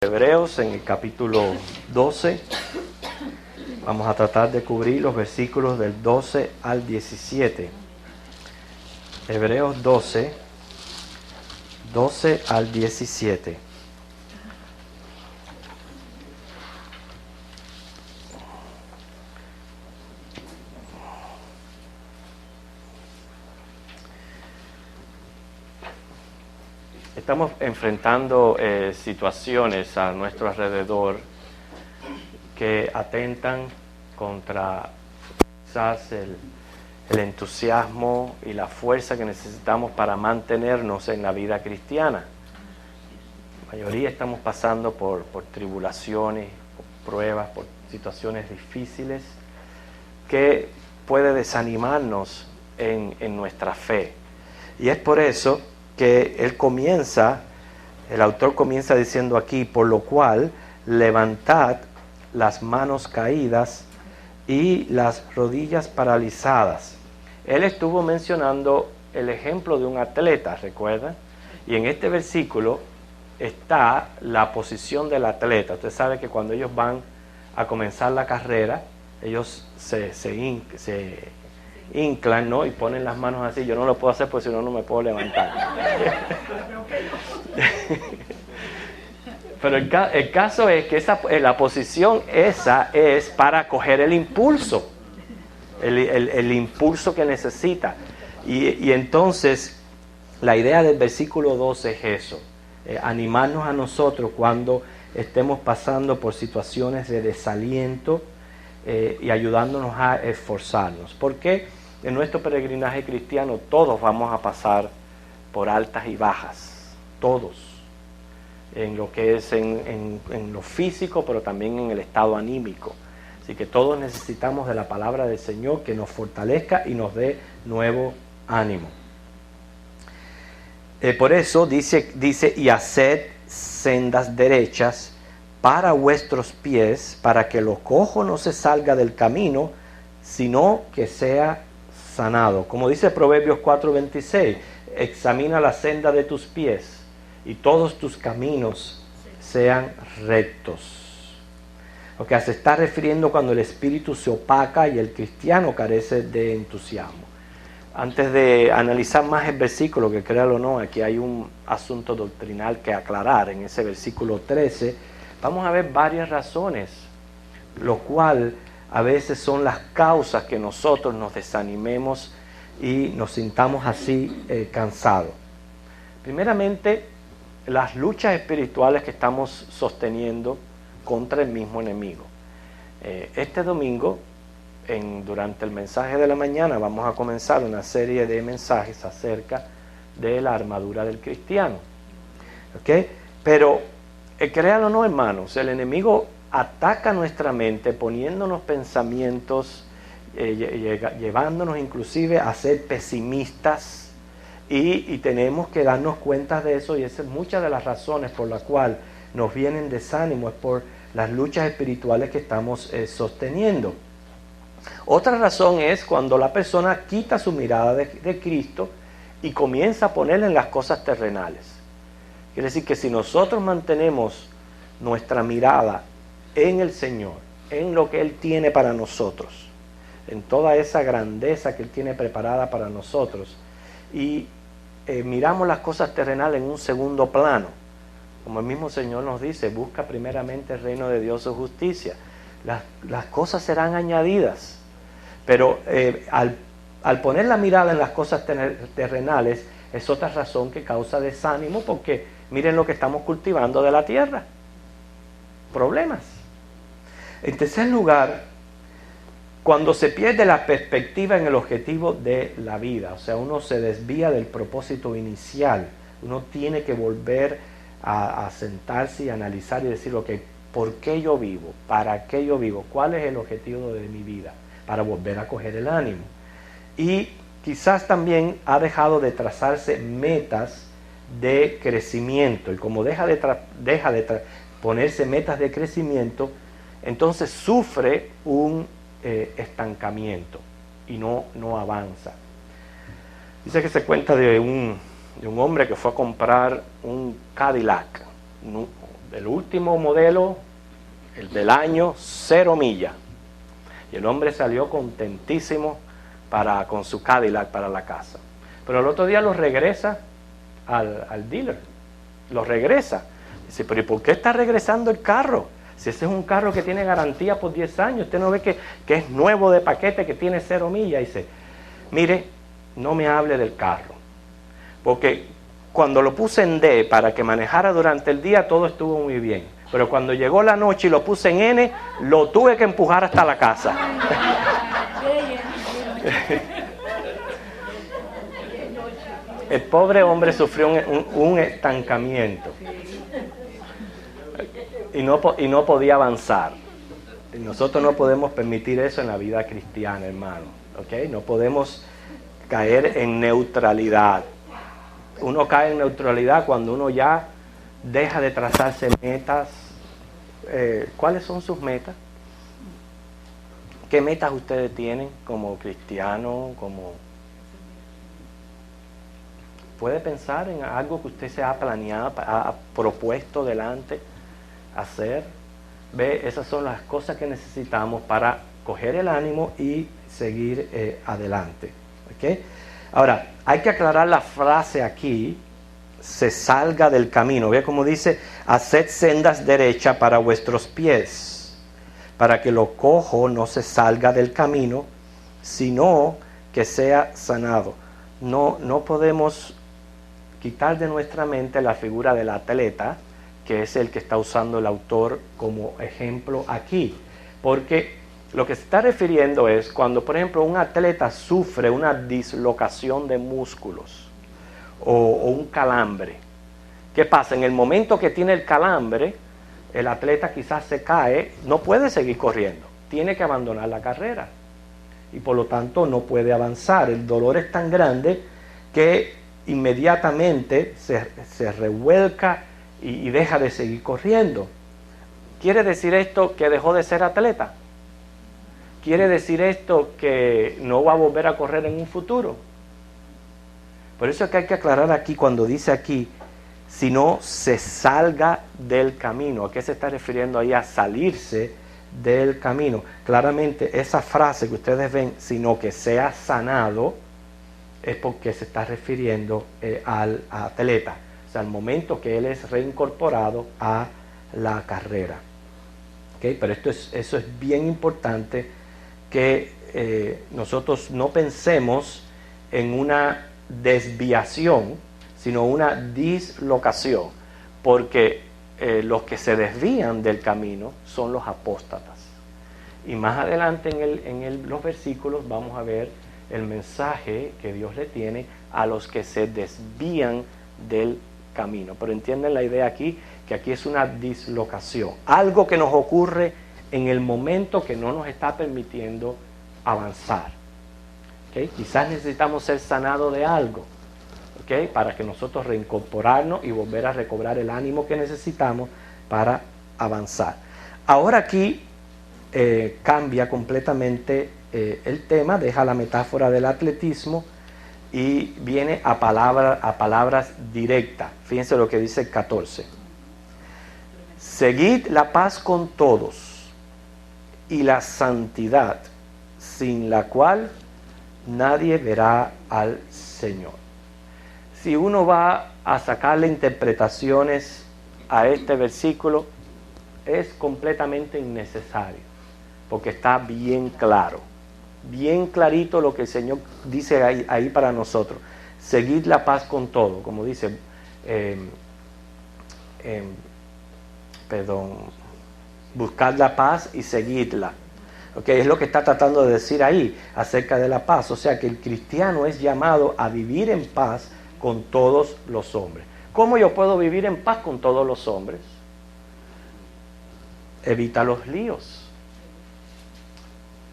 Hebreos en el capítulo 12. Vamos a tratar de cubrir los versículos del 12 al 17. Hebreos 12, 12 al 17. Estamos enfrentando situaciones a nuestro alrededor que atentan contra quizás el entusiasmo y la fuerza que necesitamos para mantenernos en la vida cristiana. La mayoría estamos pasando por tribulaciones, por pruebas, por situaciones difíciles que puede desanimarnos en nuestra fe. Y es por eso que el autor comienza diciendo aquí, por lo cual levantad las manos caídas y las rodillas paralizadas. Él estuvo mencionando el ejemplo de un atleta, ¿recuerdan? Y en este versículo está la posición del atleta. Usted sabe que cuando ellos van a comenzar la carrera, ellos se inclan, ¿no? Y ponen las manos así. Yo no lo puedo hacer porque si no, no me puedo levantar. Pero el caso es que la posición esa es para coger el impulso, el impulso que necesita. Y entonces la idea del versículo 12 es eso, animarnos a nosotros cuando estemos pasando por situaciones de desaliento y ayudándonos a esforzarnos. Porque en nuestro peregrinaje cristiano todos vamos a pasar por altas y bajas, todos, en lo que es en lo físico, pero también en el estado anímico. Así que todos necesitamos de la palabra del Señor que nos fortalezca y nos dé nuevo ánimo. Por eso dice, y haced sendas derechas para vuestros pies, para que lo cojo no se salga del camino, sino que sea sanado. Como dice Proverbios 4:26, examina la senda de tus pies y todos tus caminos sean rectos. Lo que se está refiriendo cuando el espíritu se opaca y el cristiano carece de entusiasmo. Antes de analizar más el versículo, que créalo o no, aquí hay un asunto doctrinal que aclarar en ese versículo 13, vamos a ver varias razones, lo cual a veces son las causas que nosotros nos desanimemos y nos sintamos así cansados. Primeramente, las luchas espirituales que estamos sosteniendo contra el mismo enemigo. Este domingo, durante el mensaje de la mañana, vamos a comenzar una serie de mensajes acerca de la armadura del cristiano. ¿Okay? Pero, créanlo o no, hermanos, el enemigo ataca nuestra mente poniéndonos pensamientos, llevándonos inclusive a ser pesimistas, y tenemos que darnos cuenta de eso, y esa es muchas de las razones por las cuales nos vienen desánimo, es por las luchas espirituales que estamos sosteniendo. Otra razón es cuando la persona quita su mirada de Cristo y comienza a ponerla en las cosas terrenales. Quiere decir que si nosotros mantenemos nuestra mirada en el Señor, en lo que Él tiene para nosotros, en toda esa grandeza que Él tiene preparada para nosotros, y miramos las cosas terrenales en un segundo plano, como el mismo Señor nos dice, busca primeramente el reino de Dios y su justicia, las cosas serán añadidas. Pero al poner la mirada en las cosas terrenales es otra razón que causa desánimo, porque miren lo que estamos cultivando de la tierra, problemas. En tercer lugar, cuando se pierde la perspectiva en el objetivo de la vida, o sea, uno se desvía del propósito inicial, uno tiene que volver a sentarse y analizar y decir, ok, ¿por qué yo vivo? ¿Para qué yo vivo? ¿Cuál es el objetivo de mi vida? Para volver a coger el ánimo. Y quizás también ha dejado de trazarse metas de crecimiento, y como deja de ponerse metas de crecimiento, entonces sufre un estancamiento y no avanza. Dice que se cuenta de un hombre que fue a comprar un Cadillac, el último modelo, el del año, 0 millas. Y el hombre salió contentísimo con su Cadillac para la casa. Pero el otro día lo regresa al dealer. Lo regresa. Dice, pero ¿y por qué está regresando el carro? Si ese es un carro que tiene garantía por 10 años, usted no ve que es nuevo de paquete, que tiene 0 millas. Dice, mire, no me hable del carro. Porque cuando lo puse en D para que manejara durante el día, todo estuvo muy bien. Pero cuando llegó la noche y lo puse en N, lo tuve que empujar hasta la casa. El pobre hombre sufrió un estancamiento y no podía avanzar. Y nosotros no podemos permitir eso en la vida cristiana, hermano. ¿Okay? No podemos caer en neutralidad. Uno cae en neutralidad cuando uno ya deja de trazarse metas. ¿Cuáles son sus metas? ¿Qué metas ustedes tienen como cristianos? ¿Puede pensar en algo que usted se ha planeado, ha propuesto delante hacer? Ve, esas son las cosas que necesitamos para coger el ánimo y seguir adelante. ¿Okay? Ahora, hay que aclarar la frase aquí, se salga del camino. Ve como dice, haced sendas derechas para vuestros pies, para que lo cojo no se salga del camino, sino que sea sanado. No podemos quitar de nuestra mente la figura del atleta, que es el que está usando el autor como ejemplo aquí, porque lo que se está refiriendo es cuando, por ejemplo, un atleta sufre una dislocación de músculos o un calambre. ¿Qué pasa? En el momento que tiene el calambre, el atleta quizás se cae, no puede seguir corriendo, tiene que abandonar la carrera y por lo tanto no puede avanzar. El dolor es tan grande que inmediatamente se revuelca y deja de seguir corriendo. ¿Quiere decir esto que dejó de ser atleta? ¿Quiere decir esto que no va a volver a correr en un futuro? Por eso es que hay que aclarar aquí, cuando dice aquí, si no se salga del camino. ¿A qué se está refiriendo ahí? A salirse del camino. Claramente esa frase que ustedes ven, sino que sea sanado, es porque se está refiriendo al atleta, o sea, al momento que él es reincorporado a la carrera. ¿Okay? Pero eso es bien importante, que nosotros no pensemos en una desviación, sino una dislocación, porque los que se desvían del camino son los apóstatas. Y más adelante en los versículos vamos a ver el mensaje que Dios le tiene a los que se desvían del camino. Pero entienden la idea aquí, que aquí es una dislocación, algo que nos ocurre en el momento que no nos está permitiendo avanzar. ¿Okay? Quizás necesitamos ser sanados de algo, ¿okay? Para que nosotros reincorporarnos y volver a recobrar el ánimo que necesitamos para avanzar. Ahora aquí cambia completamente el tema, deja la metáfora del atletismo y viene a palabras directas. Fíjense lo que dice el 14. Seguid la paz con todos y la santidad, sin la cual nadie verá al Señor. Si uno va a sacarle interpretaciones a este versículo, es completamente innecesario, porque está bien claro. Bien clarito lo que el Señor dice ahí para nosotros. Seguid la paz con todo, como dice, buscad la paz y seguidla. Okay, es lo que está tratando de decir ahí acerca de la paz. O sea que el cristiano es llamado a vivir en paz con todos los hombres. ¿Cómo yo puedo vivir en paz con todos los hombres? Evita los líos.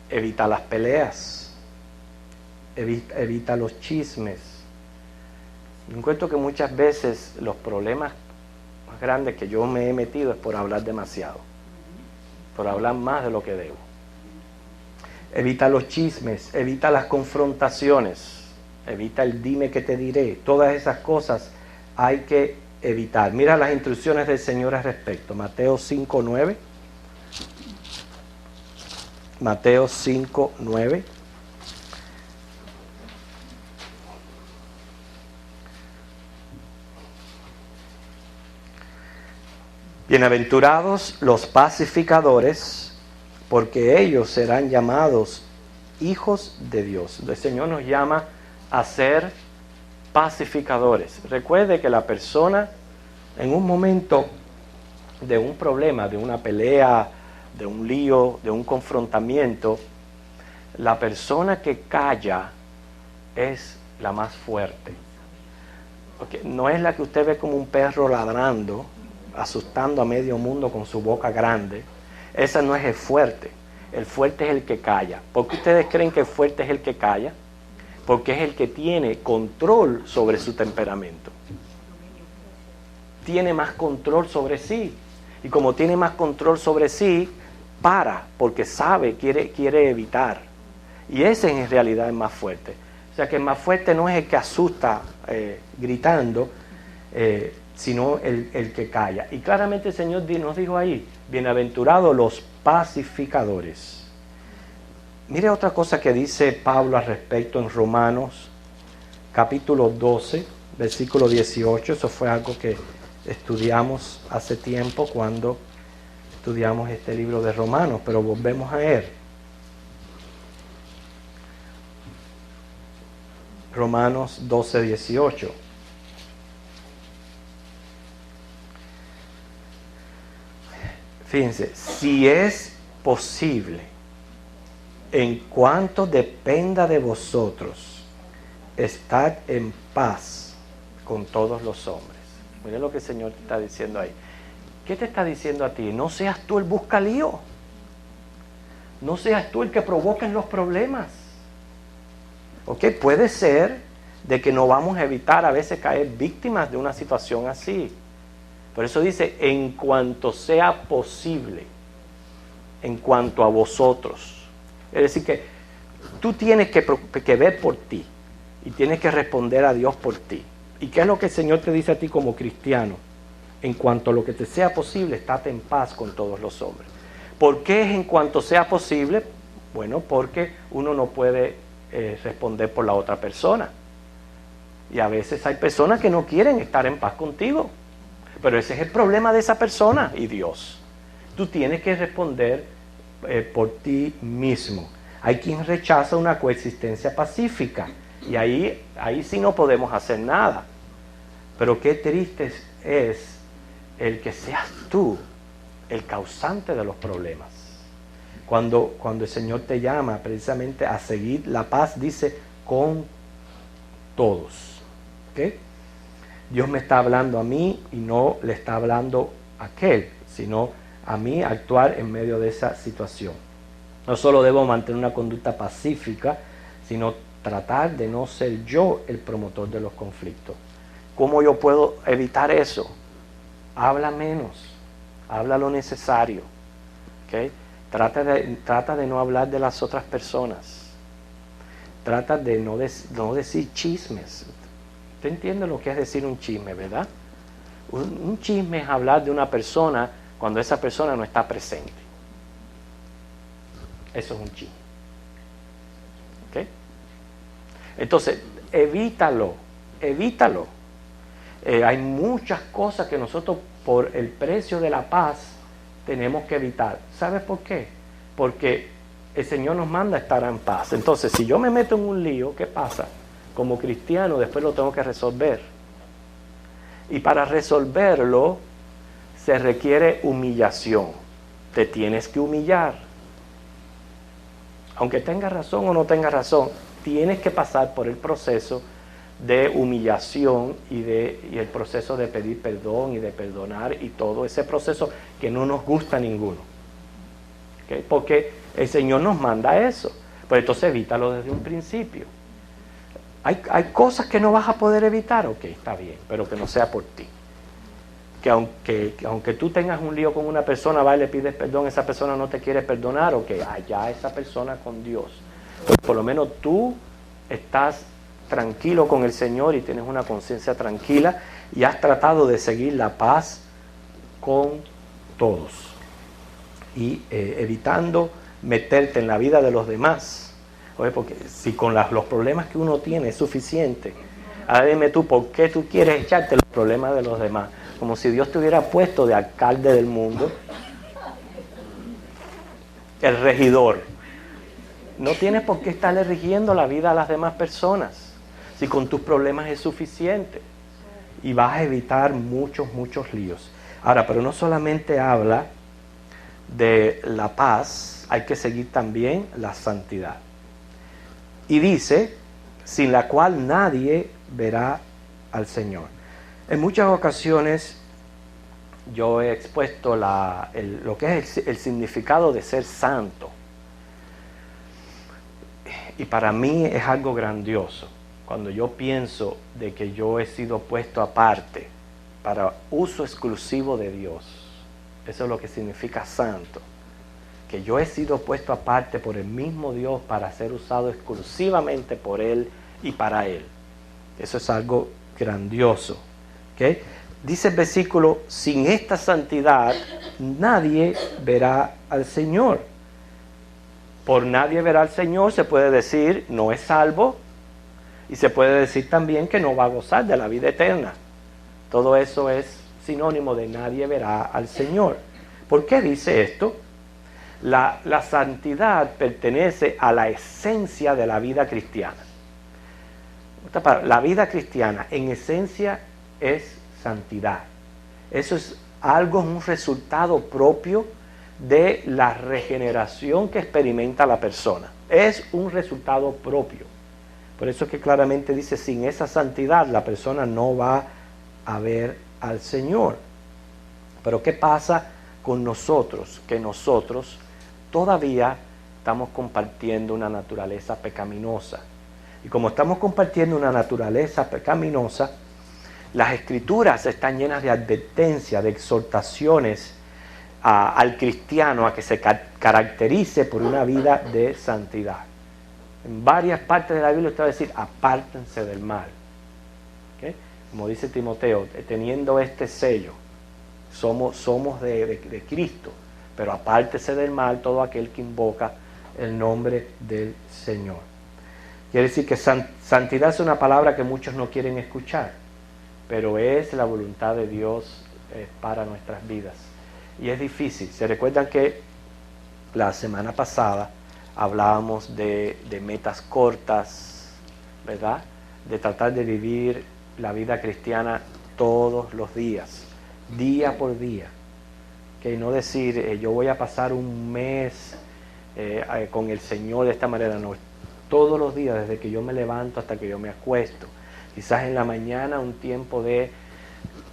Evita las peleas, evita los chismes. Encuentro que muchas veces los problemas más grandes que yo me he metido es por hablar demasiado, por hablar más de lo que debo. Evita los chismes, evita las confrontaciones, evita el dime que te diré. Todas esas cosas hay que evitar. Mira las instrucciones del Señor al respecto. Mateo 5:9. Mateo 5:9. Bienaventurados los pacificadores, porque ellos serán llamados hijos de Dios. El Señor nos llama a ser pacificadores. Recuerde que la persona en un momento de un problema, de una pelea, de un lío, de un confrontamiento, la persona que calla es la más fuerte. Porque no es la que usted ve como un perro ladrando, asustando a medio mundo con su boca grande. Esa no es el fuerte. El fuerte es el que calla. ¿Por qué ustedes creen que el fuerte es el que calla? Porque es el que tiene control sobre su temperamento. Tiene más control sobre sí. Y como tiene más control sobre sí, porque sabe, quiere evitar. Y ese en realidad es más fuerte. O sea que el más fuerte no es el que asusta gritando, sino el que calla. Y claramente el Señor nos dijo ahí, bienaventurados los pacificadores. Mire otra cosa que dice Pablo al respecto en Romanos, capítulo 12, versículo 18. Eso fue algo que estudiamos hace tiempo cuando estudiamos este libro de Romanos, pero volvemos a él. Romanos 12, 18. Fíjense, si es posible, en cuanto dependa de vosotros, estad en paz con todos los hombres. Miren lo que el Señor te está diciendo ahí. ¿Qué te está diciendo a ti? No seas tú el buscalío. No seas tú el que provoca los problemas. ¿Ok? Puede ser de que no vamos a evitar a veces caer víctimas de una situación así. Por eso dice, en cuanto sea posible, en cuanto a vosotros. Es decir, que tú tienes que ver por ti y tienes que responder a Dios por ti. ¿Y qué es lo que el Señor te dice a ti como cristiano? En cuanto a lo que te sea posible, estate en paz con todos los hombres. ¿Por qué es en cuanto sea posible? Bueno, porque uno no puede responder por la otra persona. Y a veces hay personas que no quieren estar en paz contigo. Pero ese es el problema de esa persona y Dios. Tú tienes que responder por ti mismo. Hay quien rechaza una coexistencia pacífica y ahí sí no podemos hacer nada. Pero qué triste es el que seas tú el causante de los problemas. Cuando el Señor te llama precisamente a seguir la paz, dice con todos. ¿Ok? Dios me está hablando a mí y no le está hablando a aquel, sino a mí actuar en medio de esa situación. No solo debo mantener una conducta pacífica, sino tratar de no ser yo el promotor de los conflictos. ¿Cómo yo puedo evitar eso? Habla menos, habla lo necesario. ¿Okay? Trata de no hablar de las otras personas. Trata de no decir chismes. Usted entiende lo que es decir un chisme, ¿verdad? Un chisme es hablar de una persona cuando esa persona no está presente. Eso es un chisme. ¿Ok? Entonces, evítalo. Hay muchas cosas que nosotros, por el precio de la paz, tenemos que evitar. ¿Sabes por qué? Porque el Señor nos manda a estar en paz. Entonces, si yo me meto en un lío, ¿qué pasa? Como cristiano, después lo tengo que resolver. Y para resolverlo, se requiere humillación. Te tienes que humillar. Aunque tengas razón o no tengas razón, tienes que pasar por el proceso de humillación y el proceso de pedir perdón y de perdonar y todo ese proceso que no nos gusta a ninguno. ¿Okay? Porque el Señor nos manda eso. Pues entonces evítalo desde un principio. Hay cosas que no vas a poder evitar, ok, está bien, pero que no sea por ti. Que aunque tú tengas un lío con una persona, va y le pides perdón, esa persona no te quiere perdonar, ok, allá esa persona con Dios. Pues por lo menos tú estás tranquilo con el Señor y tienes una conciencia tranquila y has tratado de seguir la paz con todos y evitando meterte en la vida de los demás. Oye, porque si con los problemas que uno tiene es suficiente, ahora dime tú, ¿por qué tú quieres echarte los problemas de los demás? Como si Dios te hubiera puesto de alcalde del mundo, el regidor. No tienes por qué estarle rigiendo la vida a las demás personas, si con tus problemas es suficiente. Y vas a evitar muchos líos. Ahora, pero no solamente habla de la paz, hay que seguir también la santidad. Y dice, sin la cual nadie verá al Señor. En muchas ocasiones yo he expuesto lo que es el significado de ser santo. Y para mí es algo grandioso. Cuando yo pienso de que yo he sido puesto aparte para uso exclusivo de Dios. Eso es lo que significa santo. Que yo he sido puesto aparte por el mismo Dios para ser usado exclusivamente por Él y para Él. Eso es algo grandioso. ¿Okay? Dice el versículo, sin esta santidad nadie verá al Señor. Por nadie verá al Señor se puede decir no es salvo y se puede decir también que no va a gozar de la vida eterna. Todo eso es sinónimo de nadie verá al Señor. ¿Por qué dice esto? La santidad pertenece a la esencia de la vida cristiana. La vida cristiana en esencia es santidad. Eso es algo, un resultado propio de la regeneración que experimenta la persona. Es un resultado propio. Por eso es que claramente dice, sin esa santidad la persona no va a ver al Señor. Pero ¿qué pasa con nosotros? Que nosotros todavía estamos compartiendo una naturaleza pecaminosa. Y como estamos compartiendo una naturaleza pecaminosa, las Escrituras están llenas de advertencias, de exhortaciones al cristiano a que se caracterice por una vida de santidad. En varias partes de la Biblia está a decir, apártense del mal. ¿Okay? Como dice Timoteo, teniendo este sello, somos de Cristo, pero apártese del mal todo aquel que invoca el nombre del Señor. Quiere decir que santidad es una palabra que muchos no quieren escuchar, pero es la voluntad de Dios para nuestras vidas. Y es difícil. ¿Se recuerdan que la semana pasada hablábamos de metas cortas, ¿verdad? De tratar de vivir la vida cristiana todos los días, día por día. Que no decir, yo voy a pasar un mes con el Señor de esta manera, no. Todos los días, desde que yo me levanto hasta que yo me acuesto. Quizás en la mañana un tiempo de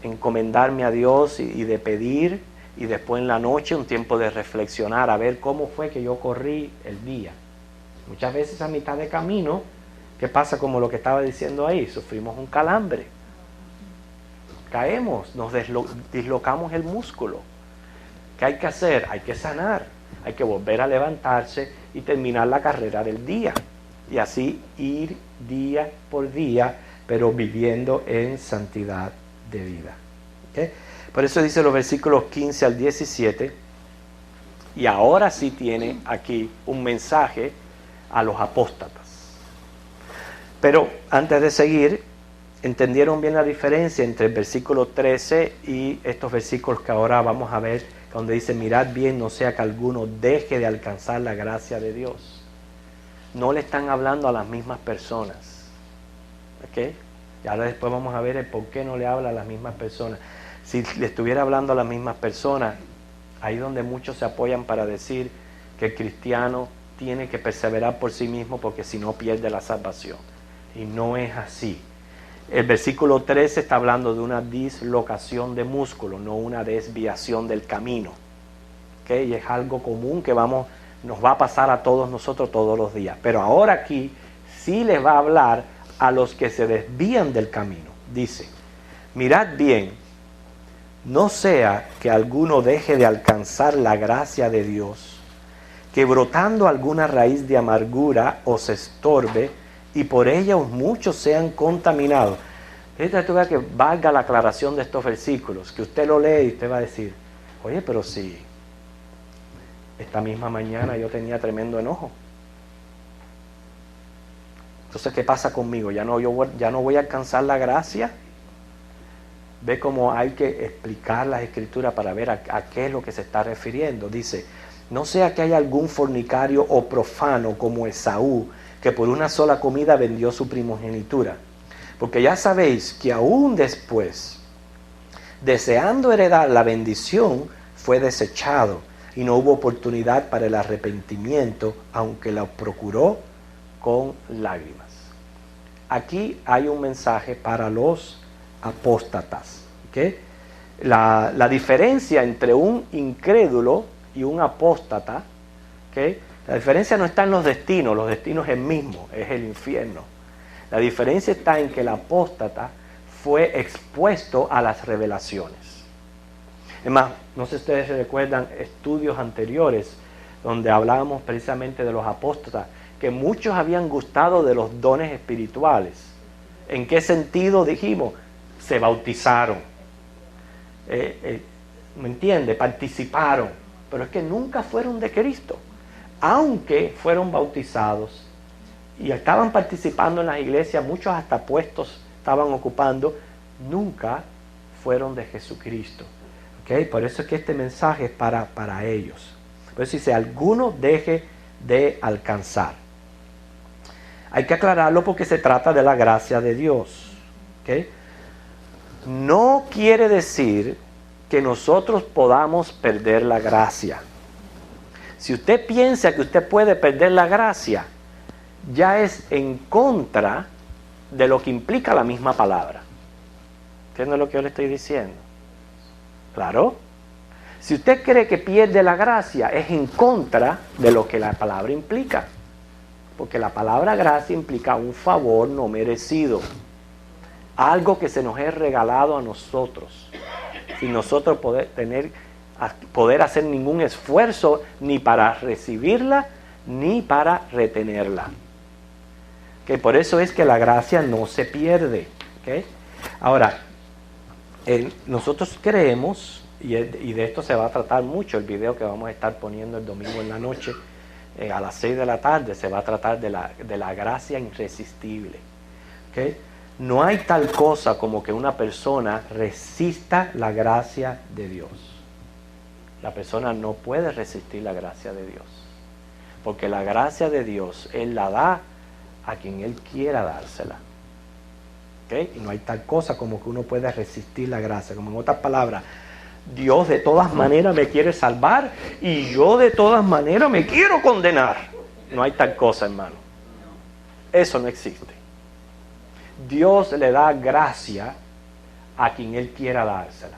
encomendarme a Dios y de pedir, y después en la noche un tiempo de reflexionar, a ver cómo fue que yo corrí el día. Muchas veces a mitad de camino, ¿qué pasa? Como lo que estaba diciendo ahí, sufrimos un calambre. Caemos, nos dislocamos el músculo. ¿Qué hay que hacer? Hay que sanar, hay que volver a levantarse y terminar la carrera del día. Y así ir día por día, pero viviendo en santidad de vida. ¿Okay? Por eso dice los versículos 15 al 17, y ahora sí tiene aquí un mensaje a los apóstatas. Pero antes de seguir, ¿entendieron bien la diferencia entre el versículo 13 y estos versículos que ahora vamos a ver, donde dice, mirad bien, no sea que alguno deje de alcanzar la gracia de Dios? No le están hablando a las mismas personas. ¿Ok? Y ahora después vamos a ver el por qué no le habla a las mismas personas. Si le estuviera hablando a las mismas personas, ahí donde muchos se apoyan para decir que el cristiano tiene que perseverar por sí mismo porque si no pierde la salvación. Y no es así. El versículo 13 está hablando de una dislocación de músculo, no una desviación del camino. ¿Okay? Y es algo común que nos va a pasar a todos nosotros todos los días. Pero ahora aquí sí les va a hablar a los que se desvían del camino. Dice, mirad bien, no sea que alguno deje de alcanzar la gracia de Dios, que brotando alguna raíz de amargura os estorbe y por ella muchos sean contaminados. Entonces tú veas que valga la aclaración de estos versículos, que usted lo lee y usted va a decir, oye, pero si esta misma mañana yo tenía tremendo enojo. Entonces, ¿qué pasa conmigo? ¿Ya no voy a alcanzar la gracia? Ve cómo hay que explicar las escrituras para ver a qué es lo que se está refiriendo. Dice, no sea que haya algún fornicario o profano como Esaú, que por una sola comida vendió su primogenitura. Porque ya sabéis que aún después, deseando heredar la bendición, fue desechado y no hubo oportunidad para el arrepentimiento, aunque la procuró con lágrimas. Aquí hay un mensaje para los apóstatas. ¿Okay? La diferencia entre un incrédulo y un apóstata, ¿okay? La diferencia no está en los destinos es el mismo, es el infierno. La diferencia está en que el apóstata fue expuesto a las revelaciones. Es más, no sé si ustedes recuerdan estudios anteriores donde hablábamos precisamente de los apóstatas, que muchos habían gustado de los dones espirituales. ¿En qué sentido dijimos? Se bautizaron. ¿Me entiende? Participaron. Pero es que nunca fueron de Cristo. Aunque fueron bautizados y estaban participando en las iglesias, muchos hasta puestos estaban ocupando, nunca fueron de Jesucristo. ¿Okay? Por eso es que este mensaje es para ellos. Por eso dice, alguno deje de alcanzar. Hay que aclararlo porque se trata de la gracia de Dios. ¿Okay? No quiere decir que nosotros podamos perder la gracia. Si usted piensa que usted puede perder la gracia, ya es en contra de lo que implica la misma palabra. ¿Entiende lo que yo le estoy diciendo? Claro. Si usted cree que pierde la gracia, es en contra de lo que la palabra implica. Porque la palabra gracia implica un favor no merecido. Algo que se nos es regalado a nosotros. Sin nosotros poder hacer ningún esfuerzo ni para recibirla, ni para retenerla. Que por eso es que la gracia no se pierde. ¿Okay? Ahora, nosotros creemos, y de esto se va a tratar mucho, el video que vamos a estar poniendo el domingo en la noche, a las 6 de la tarde, se va a tratar de la gracia irresistible. ¿Okay? No hay tal cosa como que una persona resista la gracia de Dios. La persona no puede resistir la gracia de Dios. Porque la gracia de Dios, Él la da a quien Él quiera dársela. ¿Okay? Y no hay tal cosa como que uno pueda resistir la gracia. Como en otras palabras, Dios de todas maneras me quiere salvar y yo de todas maneras me quiero condenar. No hay tal cosa, hermano. Eso no existe. Dios le da gracia a quien Él quiera dársela.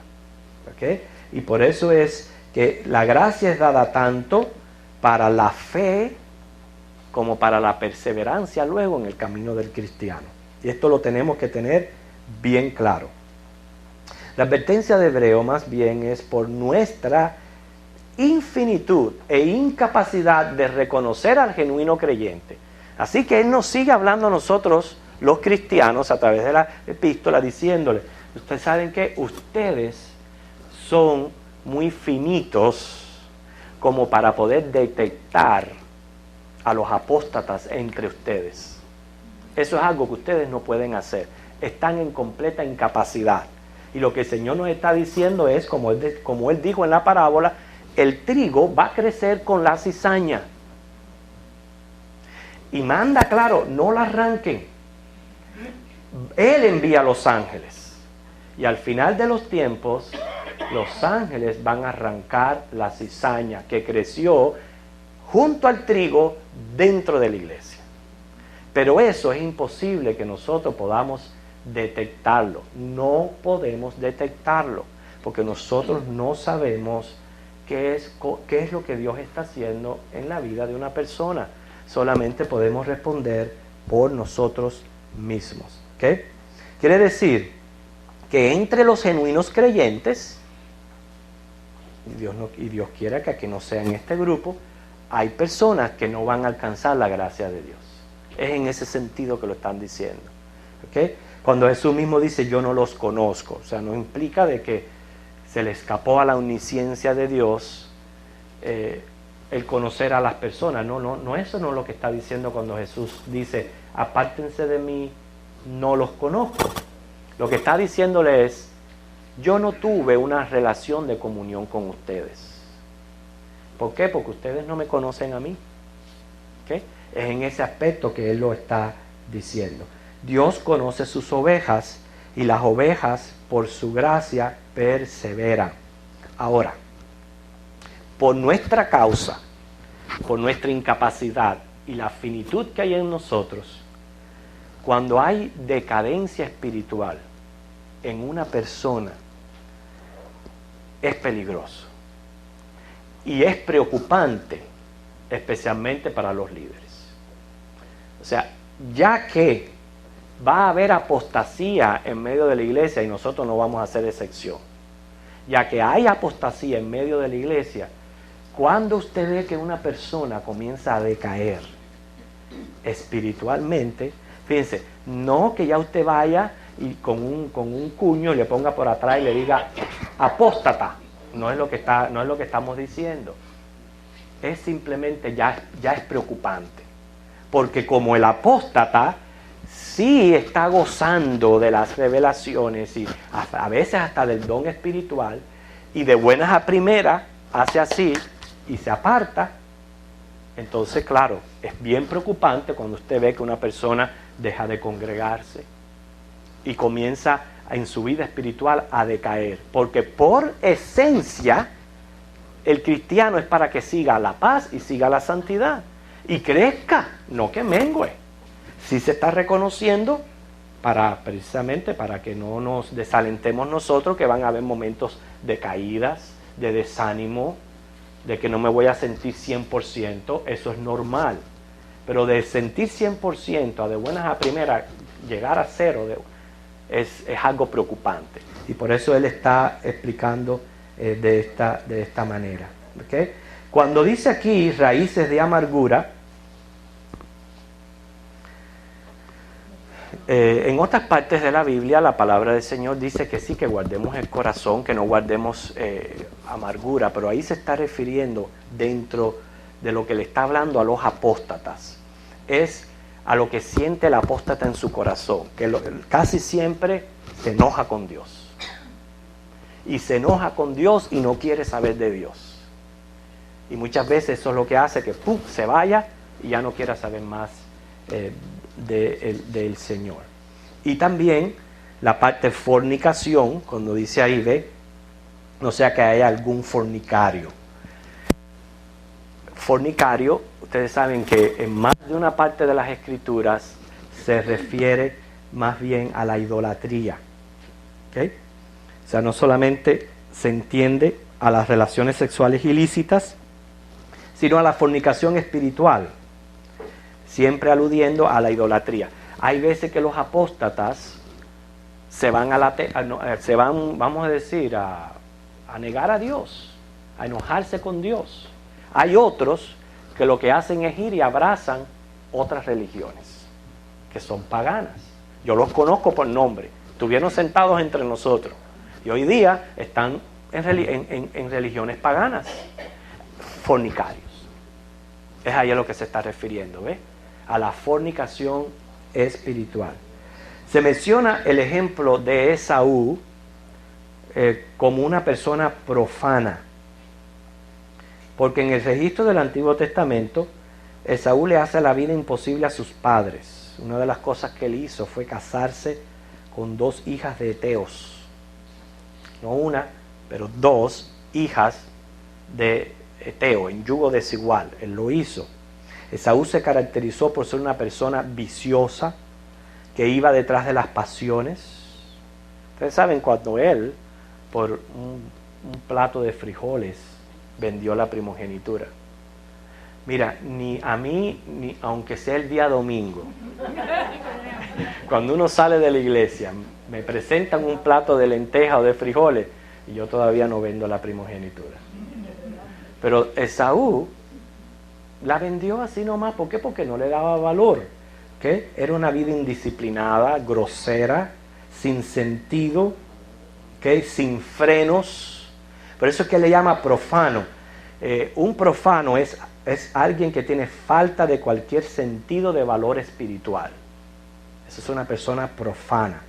¿Okay? Y por eso es que la gracia es dada tanto para la fe como para la perseverancia luego en el camino del cristiano. Y esto lo tenemos que tener bien claro. La advertencia de Hebreo más bien es por nuestra infinitud e incapacidad de reconocer al genuino creyente. Así que Él nos sigue hablando a nosotros, los cristianos, a través de la epístola, diciéndole, ustedes saben que ustedes son muy finitos como para poder detectar a los apóstatas entre ustedes. Eso es algo que ustedes no pueden hacer. Están en completa incapacidad. Y lo que el Señor nos está diciendo es, como Él dijo en la parábola, el trigo va a crecer con la cizaña. Y manda, claro, no la arranquen. Él envía a los ángeles. Y al final de los tiempos, los ángeles van a arrancar la cizaña que creció junto al trigo dentro de la iglesia. Pero eso es imposible que nosotros podamos detectarlo. No podemos detectarlo, porque nosotros no sabemos qué es lo que Dios está haciendo en la vida de una persona. Solamente podemos responder por nosotros mismos. ¿Okay? Quiere decir que entre los genuinos creyentes, y Dios quiera que aquí no sea en este grupo, hay personas que no van a alcanzar la gracia de Dios. Es en ese sentido que lo están diciendo. ¿Okay? Cuando Jesús mismo dice, yo no los conozco. O sea, no implica de que se le escapó a la omnisciencia de Dios el conocer a las personas. No, eso no es lo que está diciendo cuando Jesús dice, apártense de mí, no los conozco. Lo que está diciéndole es, yo no tuve una relación de comunión con ustedes. ¿Por qué? Porque ustedes no me conocen a mí. ¿Okay? Es en ese aspecto que Él lo está diciendo. Dios conoce sus ovejas y las ovejas por su gracia perseveran. Ahora, por nuestra causa, por nuestra incapacidad y la finitud que hay en nosotros, cuando hay decadencia espiritual en una persona, es peligroso. Y es preocupante, especialmente para los líderes. O sea, ya que va a haber apostasía en medio de la iglesia, y nosotros no vamos a hacer excepción, ya que hay apostasía en medio de la iglesia, cuando usted ve que una persona comienza a decaer espiritualmente, fíjense, no que ya usted vaya y con un cuño le ponga por atrás y le diga apóstata, no es lo que estamos diciendo. Es simplemente ya es preocupante, porque como el apóstata sí está gozando de las revelaciones y a veces hasta del don espiritual, y de buenas a primeras hace así y se aparta, entonces claro, es bien preocupante cuando usted ve que una persona deja de congregarse y comienza en su vida espiritual a decaer, porque por esencia el cristiano es para que siga la paz y siga la santidad y crezca, no que mengue. Sí se está reconociendo precisamente para que no nos desalentemos nosotros, que van a haber momentos de caídas, de desánimo, de que no me voy a sentir 100%, eso es normal. Pero de sentir 100% a de buenas a primeras llegar a cero es algo preocupante. Y por eso él está explicando de esta manera. ¿Okay? Cuando dice aquí raíces de amargura, en otras partes de la Biblia la palabra del Señor dice que sí, que guardemos el corazón, que no guardemos amargura, pero ahí se está refiriendo dentro de lo que le está hablando a los apóstatas. Es a lo que siente el apóstata en su corazón, que casi siempre se enoja con Dios. Y se enoja con Dios y no quiere saber de Dios. Y muchas veces eso es lo que hace que se vaya y ya no quiera saber más del Señor. Y también la parte fornicación, cuando dice ahí, ve, no sea que haya algún fornicario. Fornicario, ustedes saben que en más de una parte de las Escrituras se refiere más bien a la idolatría. ¿Okay? O sea, no solamente se entiende a las relaciones sexuales ilícitas, sino a la fornicación espiritual, siempre aludiendo a la idolatría. Hay veces que los apóstatas se van vamos a decir, a negar a Dios, a enojarse con Dios. Hay otros que lo que hacen es ir y abrazan otras religiones, que son paganas. Yo los conozco por nombre, estuvieron sentados entre nosotros, y hoy día están en religiones paganas, fornicarios. Es ahí a lo que se está refiriendo, ¿ves? A la fornicación espiritual. Se menciona el ejemplo de Esaú como una persona profana, porque en el registro del Antiguo Testamento Esaú le hace la vida imposible a sus padres. Una de las cosas que él hizo fue casarse con 2 hijas de heteos, no una, pero 2 hijas de heteo, en yugo desigual. Él lo hizo. Esaú se caracterizó por ser una persona viciosa, que iba detrás de las pasiones. Ustedes saben cuando él, por un plato de frijoles, vendió la primogenitura. Mira, ni a mí, ni aunque sea el día domingo, cuando uno sale de la iglesia, me presentan un plato de lentejas o de frijoles y yo todavía no vendo la primogenitura. Pero Esaú la vendió así nomás. ¿Por qué? Porque no le daba valor. ¿okay? Era una vida indisciplinada, grosera, sin sentido, ¿okay? Sin frenos. Por eso es que le llama profano. Un profano es alguien que tiene falta de cualquier sentido de valor espiritual. Esa es una persona profana.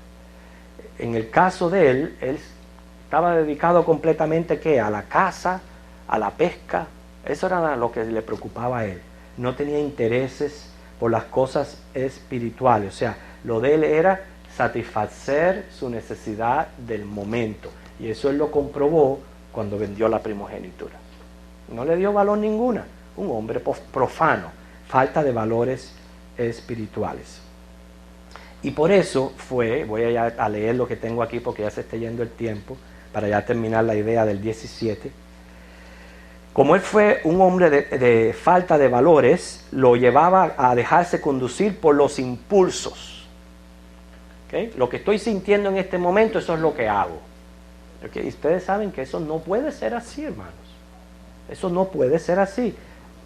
En el caso de él estaba dedicado completamente ¿qué? A la caza, a la pesca. Eso era lo que le preocupaba a él. No tenía intereses por las cosas espirituales. O sea, lo de él era satisfacer su necesidad del momento. Y eso él lo comprobó cuando vendió la primogenitura. No le dio valor ninguna. Un hombre profano, falta de valores espirituales. Y por eso voy a leer lo que tengo aquí porque ya se está yendo el tiempo, para ya terminar la idea del 17. Como él fue un hombre de falta de valores, lo llevaba a dejarse conducir por los impulsos. ¿Okay? Lo que estoy sintiendo en este momento, eso es lo que hago. ¿Okay? Y ustedes saben que eso no puede ser así, hermanos. Eso no puede ser así.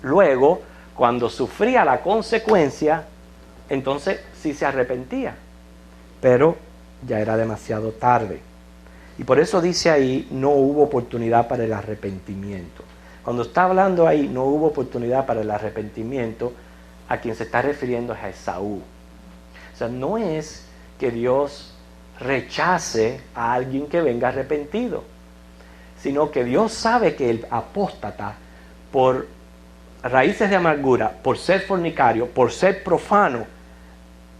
Luego, cuando sufría la consecuencia, entonces sí se arrepentía. Pero ya era demasiado tarde. Y por eso dice ahí, no hubo oportunidad para el arrepentimiento. Cuando está hablando ahí, no hubo oportunidad para el arrepentimiento, a quien se está refiriendo es a Esaú. O sea, no es que Dios rechace a alguien que venga arrepentido, sino que Dios sabe que el apóstata, por raíces de amargura, por ser fornicario, por ser profano,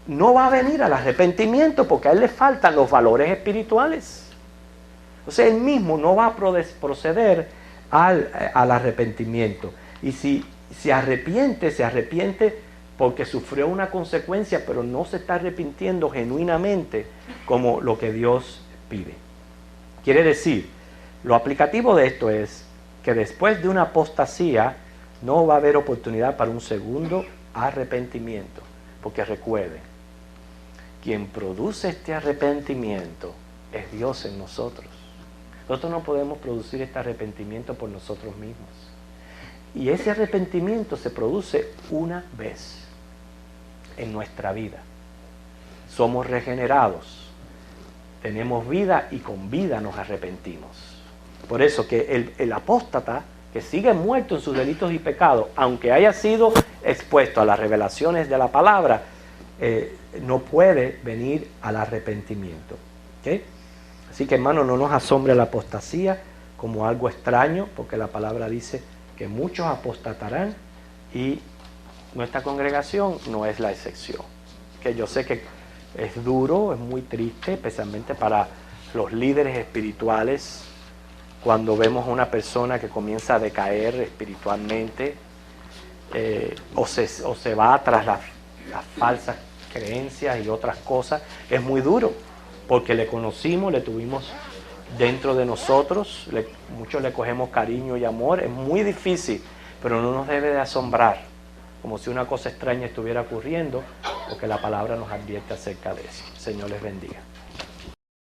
no va a venir al arrepentimiento porque a él le faltan los valores espirituales. O sea, él mismo no va a proceder al arrepentimiento. Y si se arrepiente porque sufrió una consecuencia, pero no se está arrepintiendo genuinamente como lo que Dios pide. Quiere decir, lo aplicativo de esto es que después de una apostasía no va a haber oportunidad para un segundo arrepentimiento. Porque recuerden, quien produce este arrepentimiento es Dios en nosotros. Nosotros no podemos producir este arrepentimiento por nosotros mismos. Y ese arrepentimiento se produce una vez en nuestra vida. Somos regenerados, tenemos vida y con vida nos arrepentimos. Por eso que el apóstata que sigue muerto en sus delitos y pecados, aunque haya sido expuesto a las revelaciones de la palabra, no puede venir al arrepentimiento. ¿Okay? Así que, hermano, no nos asombre la apostasía como algo extraño, porque la palabra dice que muchos apostatarán y nuestra congregación no es la excepción. Que yo sé que es duro, es muy triste, especialmente para los líderes espirituales, cuando vemos a una persona que comienza a decaer espiritualmente, o se va tras las falsas creencias y otras cosas. Es muy duro, porque le conocimos, le tuvimos dentro de nosotros, muchos le cogemos cariño y amor. Es muy difícil, pero no nos debe de asombrar, como si una cosa extraña estuviera ocurriendo, porque la palabra nos advierte acerca de eso. Señor les bendiga.